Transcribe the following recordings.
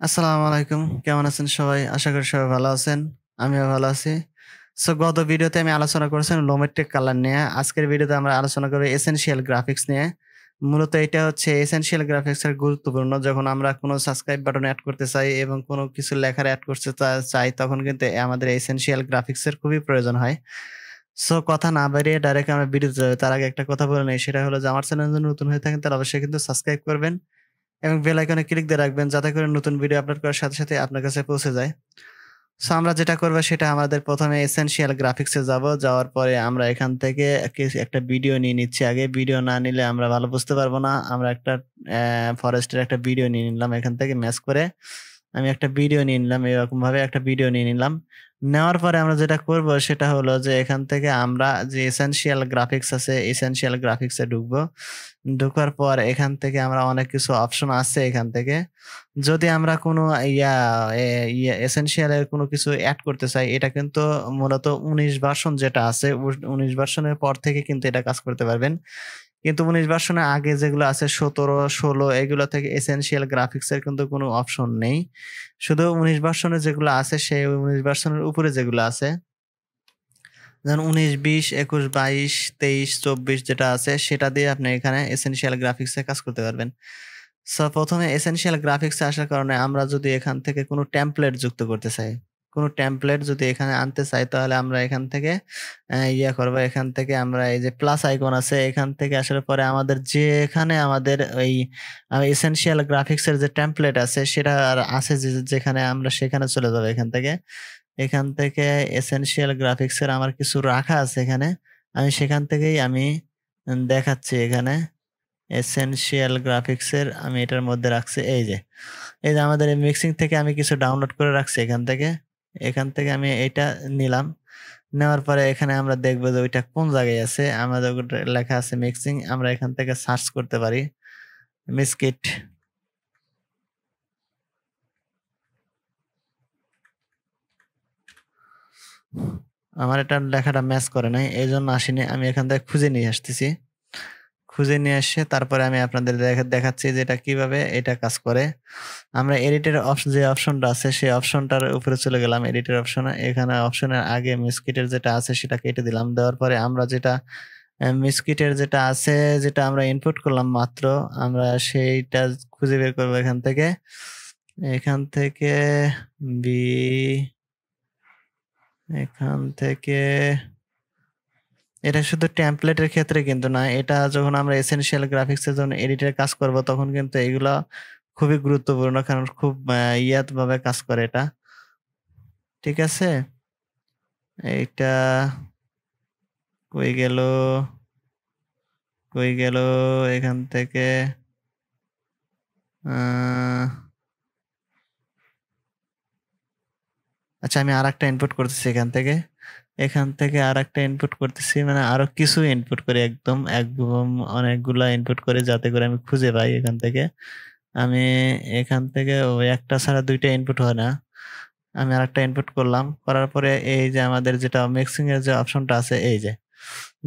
আসসালামু আলাইকুম। কেমন আছেন সবাই? আশা করি সবাই ভালো আছেন। আমিও ভালো আছি। গত ভিডিওতে আমি আলোচনা করেছিলাম Lumetric কালার নিয়ে। আজকের ভিডিওতে আমরা আলোচনা করব Essential Graphics নিয়ে। মূলত এটা হচ্ছে Essential Graphics এর গুরুত্বপূর্ণ যখন আমরা কোনো সাবস্ক্রাইব বাটন এড করতে চাই এবং কোনো কিছু লেখার এড করতে চাই তখন কিন্তু আমাদের Essential Graphics এর খুবই প্রয়োজন হয়। কথা না বাড়িয়ে ডাইরেক্ট আমরা ভিডিওতে যাবো। তার আগে একটা কথা বলে নেই সেটা হলো যে আমার চ্যানেল যদি নতুন হয়ে থাকেন তাহলে অবশ্যই কিন্তু সাবস্ক্রাইব করবেন। এবং বেল আইকনে ক্লিক দিয়ে রাখবেন যাতে করে নতুন ভিডিও আপলোড করার সাথে, সাথে আপনার কাছে পৌঁছে যায়। আমরা যেটা করব সেটা আমাদের ১ম এ এসেনশিয়াল গ্রাফিক্স এ যাব। যাওয়ার পরে আমরা এখান থেকে একটা ভিডিও নিয়ে নিচ্ছি আগে। ভিডিও না নিলে আমরা ভালো বুঝতে পারবো না। আমরা একটা ফরেস্টের একটা ভিডিও নিয়ে নিলাম এখান থেকে ম্যাচ করে। আমি একটা ভিডিও নিয়ে নিলাম এরকমভাবে একটা ভিডিও নিয়ে নিলাম। নেওয়ার পরে আমরা যেটা করব সেটা হলো যে এখান থেকে আমরা যে এসেনশিয়াল গ্রাফিক্স আছে, এসেনশিয়াল গ্রাফিক্স এ ঢুকবো। ঢোকার পর এখান থেকে আমরা অনেক কিছু অপশন আছে এখান থেকে। যদি আমরা কোনো ইয়া এ ইয়া এসেনশিয়াল এর কোনো কিছু এড করতে চাই, এটা কিন্তু মূলত ১৯ ভার্সন যেটা আছে ১৯ ভার্সনের পর থেকে কিন্তু এটা কাজ করতে পারবেন। কিন্তু ১৯ ভার্সনের আগে যেগুলো আছে ১৭, ১৬ এগুলো থেকে এসেনশিয়াল গ্রাফিক্স এর কিন্তু কোনো অপশন নেই। শুধু ১৯ ভার্সনে যেগুলো আছে সেই ১৯ ভার্সনের উপরে যেগুলো আছে যেমন ১৯, ২০, ২১, ২২, ২৩, ২৪ যেটা আছে সেটা দিয়ে আপনি এখানে এসেনশিয়াল গ্রাফিক্স এ কাজ করতে পারবেন। ১ম এ এসেনশিয়াল গ্রাফিক্স এ আসার কারণে আমরা যদি এখান থেকে কোনো টেমপ্লেট যুক্ত করতে চাই, কোনো টেমপ্লেট যদি এখানে আনতে চাই তাহলে আমরা এখান থেকে করব। এখান থেকে আমরা এই যে প্লাস আইকন আছে এখান থেকে আসার পরে আমাদের যেখানে আমাদের ওই এসেনশিয়াল গ্রাফিক্স এর যে টেমপ্লেট আছে সেটা আছে যেখানে আমরা সেখানে চলে যাব এখান থেকে। এখান থেকে এসেনশিয়াল গ্রাফিক্স এর আমার কিছু রাখা আছে এখানে। আমি সেখান থেকেই আমি দেখাচ্ছি এখানে। এসেনশিয়াল গ্রাফিক্স এর আমি এটার মধ্যে রাখছি এই যে আমাদের এই মিক্সিং থেকে আমি কিছু ডাউনলোড করে রাখছি এখান থেকে। এখান থেকে আমি এটা নিলাম। নেওয়ার পরে এখানে আমরা দেখব যে ওইটা কোন জায়গায় আছে। আমাদের ওটা লেখা আছে মিক্সিং। আমরা এখান থেকে সার্চ করতে পারি। মিসকিট। আমার এটা লেখাটা ম্যাচ করে নাই। এজন্য আসেনি। আমি এখান থেকে খুঁজে নিয়ে আসতেছি। খুঁজে নিয়ে এসে তারপরে আমি আপনাদের দেখাচ্ছি যে এটা কিভাবে এটা কাজ করে। আমরা এডিটের যে অপশনটা আছে সেই অপশনটার উপরে চলে গেলাম এডিটের অপশনে। এখানে অপশনের আগে মিসকিটের যেটা আছে সেটা কেটে দিলাম। দেওয়ার পরে আমরা যেটা মিসকিটের যেটা আছে যেটা আমরা ইনপুট করলাম মাত্র আমরা সেইটা খুঁজে বের করব এখান থেকে। এখান থেকে বি এখান থেকে এটা শুধু টেমপ্লেটের ক্ষেত্রে কিন্তু না। এটা যখন আমরা এসেনশিয়াল গ্রাফিক্স এর জন্য এডিটরে কাজ করব তখন কিন্তু এগুলা খুবই গুরুত্বপূর্ণ কারণ খুব ভাবে কাজ করে এটা। ঠিক আছে? এইটা কই গেল? কই গেল? এখান থেকে আ আচ্ছা আমি আরেকটা ইনপুট করতেছি এখান থেকে। এখান থেকে আরেকটা ইনপুট করতেছি মানে আরো কিছু ইনপুট করি একদম অনেকগুলা ইনপুট করি যাতে করে আমি খুঁজে পাই এখান থেকে। আমি এখান থেকে ওই একটা ছাড়া ২ টা ইনপুট হয় না। আমি আরেকটা ইনপুট করলাম। করার পরে এই যে আমাদের যেটা মিক্সিং এর যে অপশনটা আছে এই যে।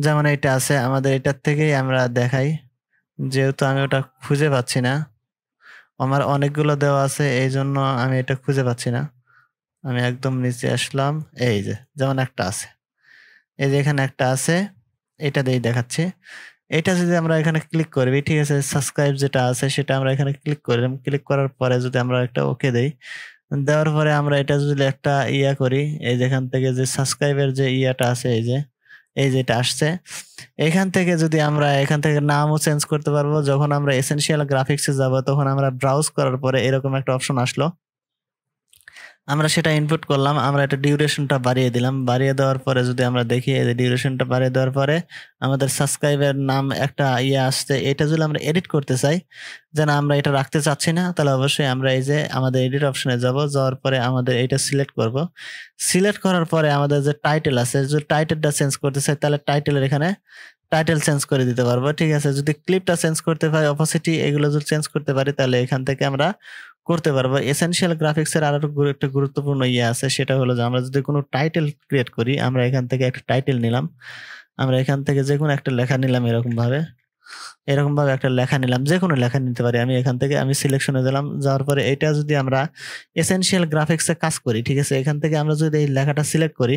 যেমন এইটা আছে আমাদের এটার থেকেই আমরা দেখাই। যেহেতু আমি ওটা খুঁজে পাচ্ছি না। আমার অনেকগুলো দেওয়া আছে এইজন্য আমি এটা খুঁজে পাচ্ছি না। আমি একদম নিচে আসলাম। এই যে যেমন একটা আছে। এই যে এখানে একটা আছে। এটা দিয়েই দেখাচ্ছি। এটা যদি আমরা এখানে ক্লিক করি, ঠিক আছে? সাবস্ক্রাইব যেটা আছে সেটা আমরা এখানে ক্লিক করলাম। ক্লিক করার পরে যদি আমরা একটা ওকে দেই, দেওয়ার পরে আমরা এটা যদি একটা করি, এই যে এখান থেকে যে সাবস্ক্রাইবের যে ইয়াটা আছে এই যে এটা আসছে। এখান থেকে যদি আমরা এখান থেকে নামও চেঞ্জ করতে পারবো। যখন আমরা এসেনশিয়াল গ্রাফিক্স এ যাবো তখন আমরা ব্রাউজ করার পরে এরকম একটা অপশন আসলো। আমরা সেটা ইনপুট করলাম। আমরা এটা ডিউরেশনটা বাড়িয়ে দিলাম। বাড়িয়ে দেওয়ার পরে যদি আমরা দেখি এই যে ডিউরেশনটা বাড়িয়ে দেওয়ার পরে আমাদের সাবস্ক্রাইবের নাম একটা আসছে। এটা যদি আমরা এডিট করতে চাই, যে না আমরা এটা রাখতে চাচ্ছি না, তাহলে অবশ্যই আমরা এই যে আমাদের এডিট অপশনে যাবো। যাওয়ার পরে আমাদের এটা সিলেক্ট করব। সিলেক্ট করার পরে আমাদের যে টাইটেল আছে, যদি টাইটেলটা চেঞ্জ করতে চাই তাহলে টাইটেলের এখানে টাইটেল চেঞ্জ করে দিতে পারবো। ঠিক আছে? যদি ক্লিপটা চেঞ্জ করতে পারি, অপাসিটি এগুলো যদি চেঞ্জ করতে পারি তাহলে এখান থেকে আমরা করতে পারবো। এসেনশিয়াল গ্রাফিক্স এর আরো একটা গুরুত্বপূর্ণ আছে সেটা হলো যে আমরা যদি কোনো টাইটেল ক্রিয়েট করি, আমরা এখান থেকে একটা টাইটেল নিলাম। আমরা এখান থেকে যেকোনো একটা লেখা নিলাম এরকম ভাবে। এরকম ভাবে একটা লেখা নিলাম, যে কোনো লেখা নিতে পারি আমি। এখান থেকে আমি সিলেকশনে দিলাম, যাওয়ার পরে এটা যদি আমরা এসেনশিয়াল গ্রাফিক্সে কাজ করি, ঠিক আছে, এখান থেকে আমরা যদি এই লেখাটা সিলেক্ট করি,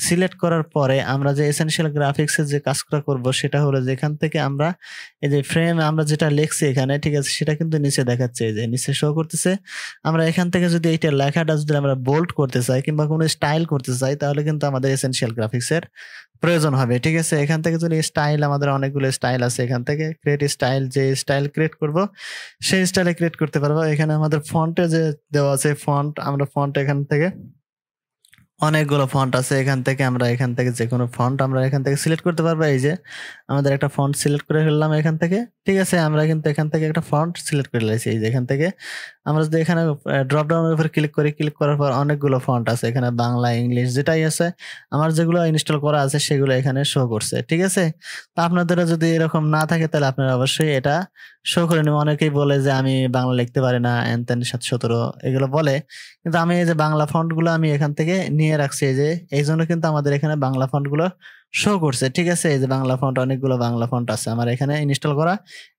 সিলেক্ট করার পরে আমরা যে এসেনশিয়াল গ্রাফিক্সে যে কাজটা করব সেটা হলো যে এখান থেকে আমরা এই যে ফ্রেম আমরা যেটা লিখছি এখানে, ঠিক আছে, সেটা কিন্তু নিচে দেখাচ্ছে, এই যে নিচে শো করতেছে। আমরা এখান থেকে যদি এইটা লেখাটা যদি আমরা বোল্ড করতে চাই কিংবা কোনো স্টাইল করতে চাই, তাহলে কিন্তু আমাদের এসেনশিয়াল গ্রাফিক্সের প্রয়োজন হবে, ঠিক আছে। এখান থেকে যদি স্টাইল, আমাদের অনেকগুলো স্টাইল আছে, এখান থেকে ক্রিয়েট স্টাইল, যে স্টাইল ক্রিয়েট করব সেই স্টাইলে ক্রিয়েট করতে পারবো। এখানে আমাদের ফন্টে যে দেওয়া আছে ফন্ট, আমরা ফন্ট এখান থেকে অনেকগুলো ফন্ট আছে, এখান থেকে আমরা এখান থেকে যে কোনো ফন্ট আমরা এখান থেকে সিলেক্ট করতে পারবো। এই যে আমাদের একটা ফন্ট সিলেক্ট করে ফেললাম এখান থেকে, ঠিক আছে। আমরা কিন্তু এখান থেকে একটা ফন্ট সিলেক্ট করে নিয়েছি। এই যে এখান থেকে আমরা যদি এখানে ড্রপ ডাউনের উপর ক্লিক করি, ক্লিক করার পর অনেকগুলো ফন্ট আছে এখানে, বাংলা, ইংলিশ যেটাই আছে, আমার যেগুলো ইনস্টল করা আছে সেগুলো এখানে শো করছে, ঠিক আছে। তো আপনাদেরও যদি এরকম না থাকে তাহলে আপনারা অবশ্যই এটা শো করে নেবেন। অনেকেই বলে যে আমি বাংলা লিখতে পারি না, এন তেন 717 এগুলো বলে, কিন্তু আমি এই যে বাংলা ফন্ট গুলো আমি এখান থেকে নিয়ে রাখছি, এই যে এই জন্য কিন্তু আমাদের এখানে বাংলা ফন্ট গুলো শো করছে, ঠিক আছে। এই যে বাংলা ফন্ট, অনেকগুলো বাংলা ফন্ট আছে আমার এখানে ইনস্টল করা,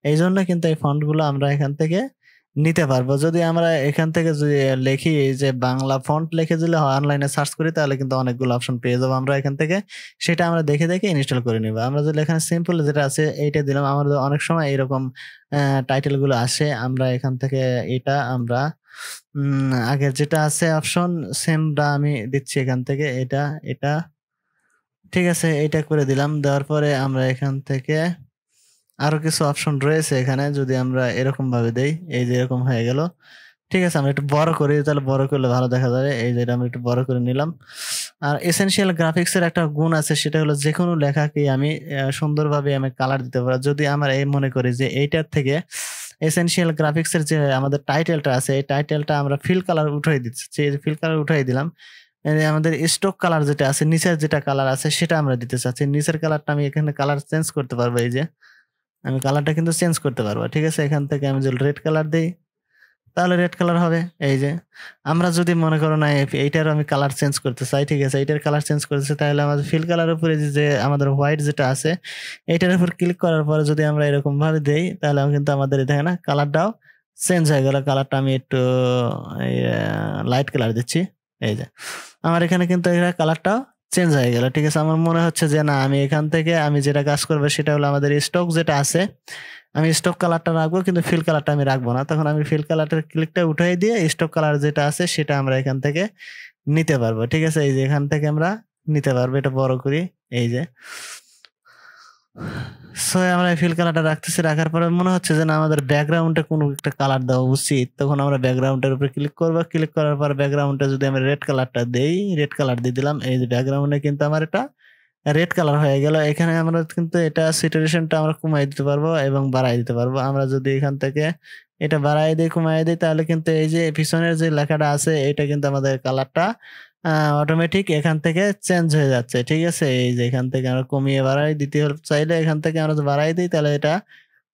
এই জন্য কিন্তু এই ফন্ট গুলো আমরা এখান থেকে নিতে পারবো। যদি আমরা এখান থেকে যদি লিখি এই যে বাংলা ফন্ট লিখে যদি অনলাইনে সার্চ করি, তাহলে কিন্তু অনেকগুলো অপশন পেয়ে যাবো আমরা এখান থেকে, সেটা আমরা দেখে দেখে ইনস্টল করে নিব। আমরা যদি এখানে সিম্পল যেটা আছে এইটা দিলাম, আমাদের অনেক সময় এরকম টাইটেল গুলো আসে, আমরা এখান থেকে এটা আমরা আগের যেটা আছে অপশন সেমটা আমি দিচ্ছি এখান থেকে, এটা এটা ঠিক আছে, এটা করে দিলাম। দেওয়ার পরে আমরা এখান থেকে আরো কিছু অপশন রয়েছে এখানে, যদি আমরা এরকম ভাবে দেই, এই যে এরকম হয়ে গেল, ঠিক আছে। আমরা একটু বড় করি, তাহলে বড় করলে ভালো দেখা যাবে। এই যে এটা আমরা একটু বড় করে নিলাম। আর এসেনশিয়াল গ্রাফিক্সের একটা গুণ আছে, সেটা হলো যে কোনো লেখাকে আমি সুন্দরভাবে আমি কালার দিতে পারি। যদি আমার এই মনে করি যে এইটার থেকে এসেনশিয়াল গ্রাফিক্সের যে আমাদের টাইটেলটা আছে, এই টাইটেলটা আমরা ফিল কালার উঠাই দিচ্ছি, এই ফিল কালার উঠাই দিলাম। আমাদের স্টক কালার যেটা আছে, নিচের যেটা কালার আছে সেটা আমরা দিতে চাচ্ছি। নিচের কালারটা আমি এখানে কালার চেঞ্জ করতে পারবো, এই যে আমি কালারটা কিন্তু চেঞ্জ করতে পারবো, ঠিক আছে। এখান থেকে আমি যদি রেড কালার দিই, তাহলে রেড কালার হবে। এই যে আমরা যদি মনে করো না এইটার আমি কালার চেঞ্জ করতে চাই, ঠিক আছে, এইটার কালার চেঞ্জ করতে চাই, তাহলে আমাদের ফিল কালার উপরে যে আমাদের হোয়াইট যেটা আছে, এইটার উপর ক্লিক করার পরে যদি আমরা এরকম ভাবে দেই, তাহলে কিন্তু আমাদের দেখে না কালারটাও চেঞ্জ হয়ে গেল। কালারটা আমি একটু লাইট কালার দিচ্ছি, এই যে আমার এখানে কিন্তু এটা কালারটাও চেঞ্জ হয়ে গেল, ঠিক আছে। আমার মনে হচ্ছে যে না, আমি এখান থেকে আমি যেটা কাজ করবো সেটা হলো আমাদের স্টক যেটা আছে, আমি স্টক কালারটা রাখবো, কিন্তু ফিল কালারটা আমি রাখবো না। তখন আমি ফিল কালারটার ক্লিকটা উঠাই দিয়ে স্টক কালার যেটা আছে সেটা আমরা এখান থেকে নিতে পারবো, ঠিক আছে। এই যে এখান থেকে আমরা নিতে পারবো, এটা বড় করি, এই যে সো আমরা ফিল কালারটা রাখতেছি। রাখার পরে মনে হচ্ছে যে না, আমাদের ব্যাকগ্রাউন্ডে কোনো একটা কালার দেওয়া উচিত, তখন আমরা ব্যাকগ্রাউন্ডের উপরে ক্লিক করবো। ক্লিক করার পর ব্যাকগ্রাউন্ডে যদি আমি রেড কালারটা দেই, রেড কালার দিয়ে দিলাম, এই যে ব্যাকগ্রাউন্ডে কিন্তু আমার এটা রেড কালার হয়ে গেল। এখানে আমরা কিন্তু এটা স্যাচুরেশনটা আমরা কমাই দিতে পারবো এবং বাড়াই দিতে পারবো। আমরা যদি এখান থেকে এটা বাড়াই দিই, কমাই দিই, তাহলে কিন্তু এই যে পিছনের যে লেখাটা আছে এটা কিন্তু আমাদের কালারটা অটোমেটিক এখান থেকে চেঞ্জ হয়ে যাচ্ছে, ঠিক আছে। এই যে এখান থেকে আমরা কমিয়ে বাড়াই দিতে চাইলে এখান থেকে আমরা বাড়াই দিই, তাহলে এটা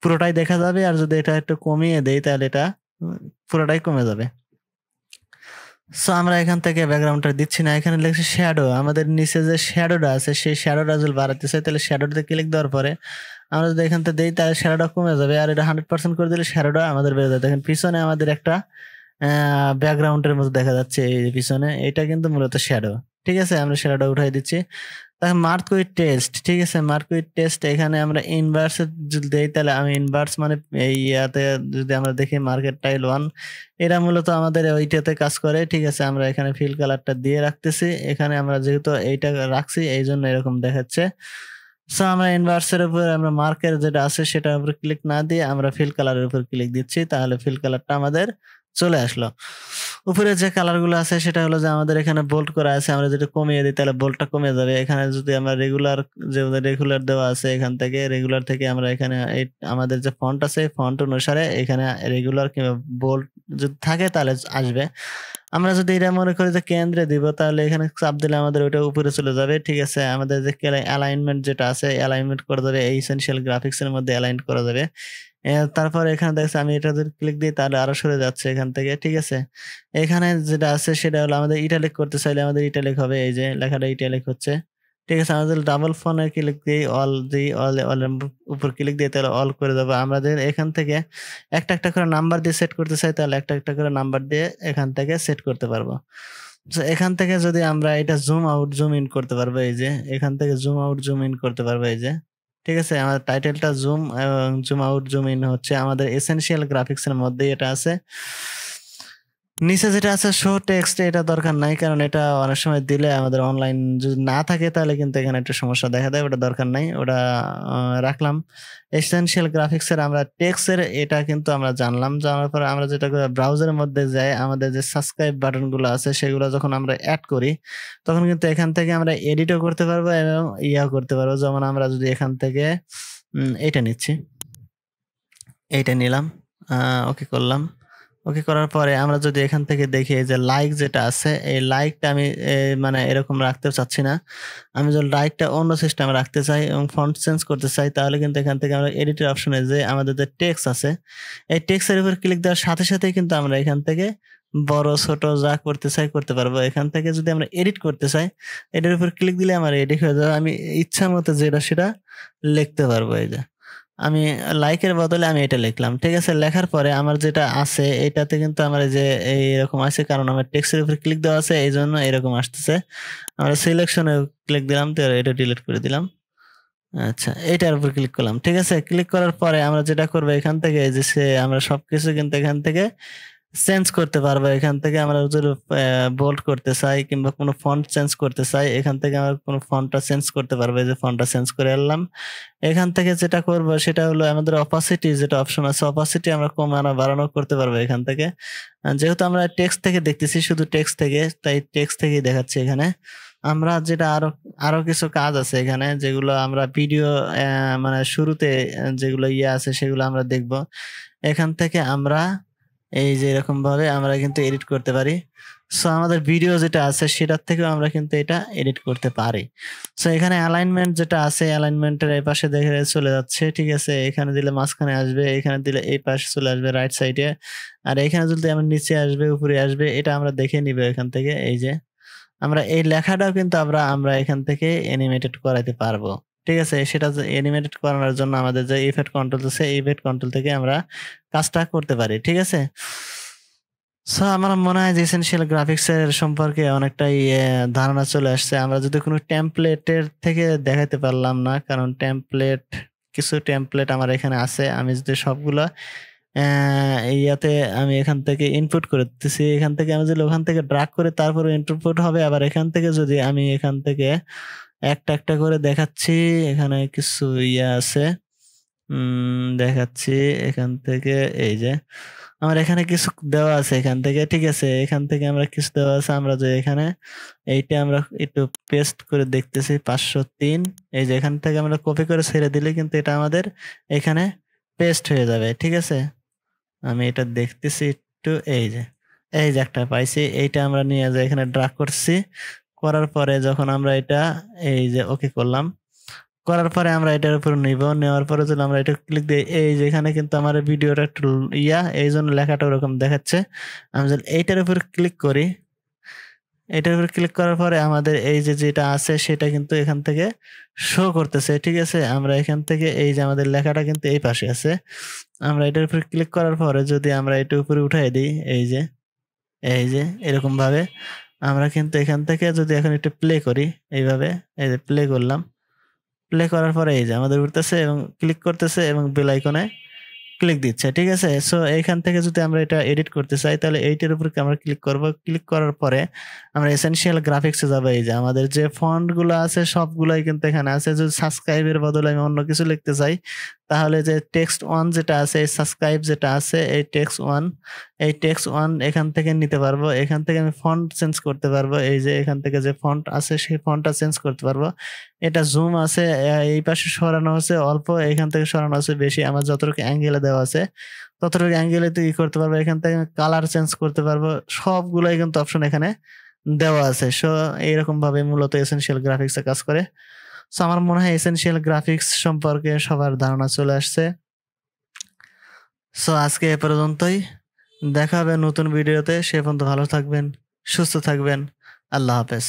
পুরোটাই দেখা যাবে। আর যদি এটা একটু কমিয়ে দেই, তাহলে এটা পুরোটাই কমে যাবে। সো আমরা এখান থেকে ব্যাকগ্রাউন্ডটা দিচ্ছি না, এখানে লিখছি শ্যাডো। আমাদের নিচে যে শ্যাডোটা আছে সেই শ্যাডোটা যদি বাড়াতে চাই, তাহলে শ্যাডোতে ক্লিক দেওয়ার পরে আমরা যদি এখান থেকে দিই, তাহলে শ্যাডোটা কমে যাবে। আর এটা 100% করে দিলে শ্যাডোটা আমাদের বেড়ে যাবে। দেখেন পিছনে আমাদের একটা ব্যাকগ্রাউন্ডের মতো দেখা যাচ্ছে, এই যে পিছনে এটা কিন্তু মূলত শ্যাডো, ঠিক আছে। আমরা শ্যাডোটা উঠাই দিচ্ছি। তাহলে মার্ক উইথ টেস্ট, ঠিক আছে, মার্ক উইথ টেস্ট এখানে আমরা ইনভার্স যদি দেই, তাহলে আমি ইনভার্স মানে এই ইয়াতে যদি আমরা দেখি মার্কেট টাইল 1, এরা মূলত আমাদের ওইটাতে কাজ করে, ঠিক আছে। আমরা এখানে ফিল কালারটা দিয়ে রাখতেছি, এখানে আমরা যেহেতু এইটা রাখছি এই জন্য এরকম দেখাচ্ছে। সো আমরা ইনভার্সের উপর আমরা মার্কের যেটা আছে সেটার উপর ক্লিক না দিয়ে আমরা ফিল কালারের উপর ক্লিক দিচ্ছি, তাহলে ফিল কালারটা আমাদের চলে আসলো। উপরে যে কালার গুলো আছে সেটা হলো যে আমাদের এখানে বোল্ড করা আছে, আমরা যেটা কমিয়ে দিই তাহলে বোল্ডটা কমে যাবে। এখানে যদি আমরা রেগুলার, যে রেগুলার দেওয়া আছে এখান থেকে, রেগুলার থেকে আমরা এখানে আমাদের যে ফন্ট আছে ফন্ট অনুসারে এখানে রেগুলার কিংবা বোল্ড যদি থাকে তাহলে আসবে। আমরা যদি এটা মনে করি যে কেন্দ্রে দিব, তাহলে এখানে চাপ দিলে আমাদের ওইটা উপরে চলে যাবে, ঠিক আছে। আমাদের যে অ্যালাইনমেন্ট যেটা আছে অ্যালাইনমেন্ট করা যাবে, এই এসেনশিয়াল গ্রাফিক্স এর মধ্যে অ্যালাইন করা যাবে। তারপর এখানে দেখছে আমি এটা যদি ক্লিক দিই তাহলে আরো সরে যাচ্ছে এখান থেকে, ঠিক আছে। এখানে যেটা আছে সেটা হলো আমাদের ইটালিক করতে চাইলে আমাদের ইটালিক হবে, এই যে লেখাটা ইটালিক হচ্ছে, ঠিক আছে? আমরা যদি ডাবল ফোনে ক্লিক দিই, অলের উপর ক্লিক দিই তাহলে অল করে দেবো। আমাদের এখান থেকে একটা করে নাম্বার দিয়ে সেট করতে চাই তাহলে একটা করে নাম্বার দিয়ে এখান থেকে সেট করতে পারবো। সো এখান থেকে যদি আমরা এটা জুম আউট, জুম ইন করতে পারবো এই যে। এখান থেকে জুম আউট, জুম ইন করতে পারবো এই যে। ঠিক আছে? আমাদের টাইটেলটা জুম এবং জুম আউট, জুম ইন হচ্ছে আমাদের এসেনশিয়াল গ্রাফিক্স এর মধ্যেই এটা আছে। নিচে যেটা আছে শো টেক্সট, এটা দরকার নাই কারণ এটা অনেক সময় দিলে আমাদের অনলাইন যদি না থাকে তাহলে কিন্তু এখানে একটু সমস্যা দেখা দেয়, ওটা দরকার নাই, ওটা রাখলাম। এসেনশিয়াল গ্রাফিক্স এর আমরা টেক্সটের এটা কিন্তু আমরা জানলাম। জানার পরে আমরা যেটা করি ব্রাউজারের মধ্যে যাই, আমাদের যে সাবস্ক্রাইব বাটন গুলো আছে সেগুলো যখন আমরা অ্যাড করি তখন কিন্তু এখান থেকে আমরা এডিটও করতে পারবো এবং ইয়াও করতে পারবো। যেমন আমরা যদি এখান থেকে এটা নিচ্ছি, এইটা নিলাম, ওকে করলাম। ওকে করার পরে আমরা যদি এখান থেকে দেখি যে লাইক যেটা আছে, এই লাইকটা আমি মানে এরকম রাখতে চাচ্ছি না। আমি যদি লাইকটা অন্য সিস্টেমে রাখতে চাই এবং ফন্ট চেঞ্জ করতে চাই তাহলে কিন্তু এখান থেকে আমরা এডিটের অপশনে যে আমাদের যে টেক্সট আছে এই টেক্সটের উপর ক্লিক দেওয়ার সাথে সাথেই কিন্তু আমরা এখান থেকে বড় ছোট যা করতে চাই করতে পারবো। এখান থেকে যদি আমরা এডিট করতে চাই এটার উপর ক্লিক দিলে আমার এডিট হয়ে যাবে। আমি ইচ্ছা মতো যেটা সেটা লিখতে পারবো। এই যে আমি লাইকের বদলে আমি এটা লিখলাম। ঠিক আছে? লেখার পরে আমার যেটা আছে এটাতে কিন্তু আমার এই যে এইরকম আছে কারণ আমার টেক্সটের উপর ক্লিক দেওয়া আছে এইজন্য এরকম আসতেছে। আমরা সিলেকশনে ক্লিক দিলাম তো এটা ডিলিট করে দিলাম। আচ্ছা, এটার উপর ক্লিক করলাম। ঠিক আছে? ক্লিক করার পরে আমরা যেটা করবো এখান থেকে এই যে আমরা সবকিছু কিন্তু এখান থেকে চেঞ্জ করতে পারবো। এখান থেকে আমরা যদি বোল্ড করতে চাই কিংবা কোনো ফন্ট চেঞ্জ করতে চাই এখান থেকে আমরা কোনো ফন্টটা চেঞ্জ করতে পারবো। এই যে ফন্টটা চেঞ্জ করে এলাম। এখান থেকে যেটা করব সেটা হলো আমাদের অপাসিটি যেটা অপশন আছে, অপাসিটি আমরা কমানো বাড়ানো করতে পারবো এখান থেকে। যেহেতু আমরা টেক্সট থেকে দেখতেছি শুধু টেক্সট থেকে, তাই টেক্সট থেকেই দেখাচ্ছি এখানে। আমরা যেটা আরো কিছু কাজ আছে এখানে যেগুলো আমরা ভিডিও মানে শুরুতে যেগুলো আছে সেগুলো আমরা দেখব। এখান থেকে আমরা এই যে এরকম ভাবে আমরা কিন্তু এডিট করতে পারি। সো আমাদের ভিডিও যেটা আছে সেটার থেকেও আমরা কিন্তু এটা এডিট করতে পারি। সো এখানে অ্যালাইনমেন্ট যেটা আছে অ্যালাইনমেন্টের এই পাশে দেখে চলে যাচ্ছে। ঠিক আছে? এখানে দিলে মাঝখানে আসবে, এখানে দিলে এই পাশে চলে আসবে রাইট সাইডে। আর এখানে যদি আমরা নিচে আসবে উপরে আসবে এটা আমরা দেখে নিব এখান থেকে। এই যে আমরা এই লেখাটাও কিন্তু আমরা এখান থেকে অ্যানিমেটেড করাইতে পারবো। ঠিক আছে? সেটা অ্যানিমেটেড করানোর জন্য আমাদের যে ইফেক্ট কন্ট্রোল আছে এই ইফেক্ট কন্ট্রোল থেকে আমরা কাজটা করতে পারি। ঠিক আছে? সো আমার মনে হয় যে এসেনশিয়াল গ্রাফিক্স এর সম্পর্কে অনেকটাই ধারণা চলে আসছে। আমরা যদি কোনো টেমপ্লেটের থেকে দেখাতে পারলাম না কারণ কিছু টেমপ্লেট আমার এখানে আছে। আমি যদি সবগুলা ইয়াতে আমি এখান থেকে ইনপুট করে দিতেছি। এখান থেকে আমি যদি ওখান থেকে ড্রাগ করে তারপরে ইনপুট হবে। আবার এখান থেকে যদি আমি এখান থেকে একটা করে দেখাচ্ছি, এখানে কিছু আছে দেখাচ্ছি এখান থেকে। এই যে আমার এখানে কিছু দেওয়া আছে এখান থেকে। ঠিক আছে? এখান থেকে আমরা কিছু দেওয়া আছে। আমরা যে এখানে এইটা আমরা একটু পেস্ট করে দেখতেছি 503। এই যে এখান থেকে আমরা কপি করে ছেড়ে দিলে কিন্তু এটা আমাদের এখানে পেস্ট হয়ে যাবে। ঠিক আছে? আমি এটা দেখতেছি একটু। এই যে একটা পাইছি। এইটা আমরা নিয়ে যাই এখানে ড্রাগ করছি। করার পরে যখন আমরা এটা এই যে ওকে করলাম। করার পরে আমরা এটার উপর নিব। নেওয়ার পরে যদি আমরা এটা ক্লিক দিই এই যে এখানে কিন্তু আমার ভিডিওটা একটু এইজন্য লেখাটা ওরকম দেখাচ্ছে। আমি যদি এইটার উপর ক্লিক করি, এটার উপর ক্লিক করার পরে আমাদের এই যে যেটা আছে সেটা কিন্তু এখান থেকে শো করতেছে। ঠিক আছে? আমরা এখান থেকে এই যে আমাদের লেখাটা কিন্তু এই পাশে আছে। আমরা এটার উপর ক্লিক করার পরে যদি আমরা এটার উপরে উঠাই দিই এই যে এরকম ভাবে আমরা কিন্তু এখান থেকে যদি এখন একটু প্লে করি এইভাবে, এই যে প্লে করলাম। প্লে করার পরে এই যে আমাদের উঠতেছে এবং ক্লিক করতেছে এবং বেল আইকনে ক্লিক দিচ্ছে। ঠিক আছে? সো এইখান থেকে যদি আমরা এটা এডিট করতে চাই তাহলে এইটার উপর আমরা ক্লিক করব। ক্লিক করার পরে আমরা এসেনশিয়াল গ্রাফিক্সে যাব। এই যে আমাদের যে ফন্ট গুলো আছে সবগুলাই কিন্তু এখানে আছে। যদি সাবস্ক্রাইবের বদলে আমি অন্য কিছু লিখতে চাই তাহলে যে টেক্সট 1 যেটা আছে এই সাবস্ক্রাইব যেটা আছে এই টেক্সট 1 এখান থেকে নিতে পারবো। এখান থেকে আমি ফন্ট চেঞ্জ করতে পারবো। এই যে এখান থেকে যে ফন্ট আছে সেই ফন্টটা চেঞ্জ করতে পারবো। এটা জুম আছে এই পাশে সরানো আছে অল্প, এখান থেকে সরানো আছে বেশি। আমার যতটুকু অ্যাঙ্গেলে দেওয়া আছে ততটুকু অ্যাঙ্গেলে তুই করতে পারবো। এখান থেকে কালার চেঞ্জ করতে পারবো। সবগুলাই কিন্তু অপশন এখানে দেওয়া আছে। সো এইরকম ভাবে মূলত এসেনশিয়াল গ্রাফিক্স কাজ করে। সো আমার মনে হয় এসেনশিয়াল গ্রাফিক্স সম্পর্কে সবার ধারণা চলে আসছে। সো আজকে এ পর্যন্তই। দেখা হবে নতুন ভিডিওতে। সে পর্যন্ত ভালো থাকবেন, সুস্থ থাকবেন। আল্লাহ হাফেজ।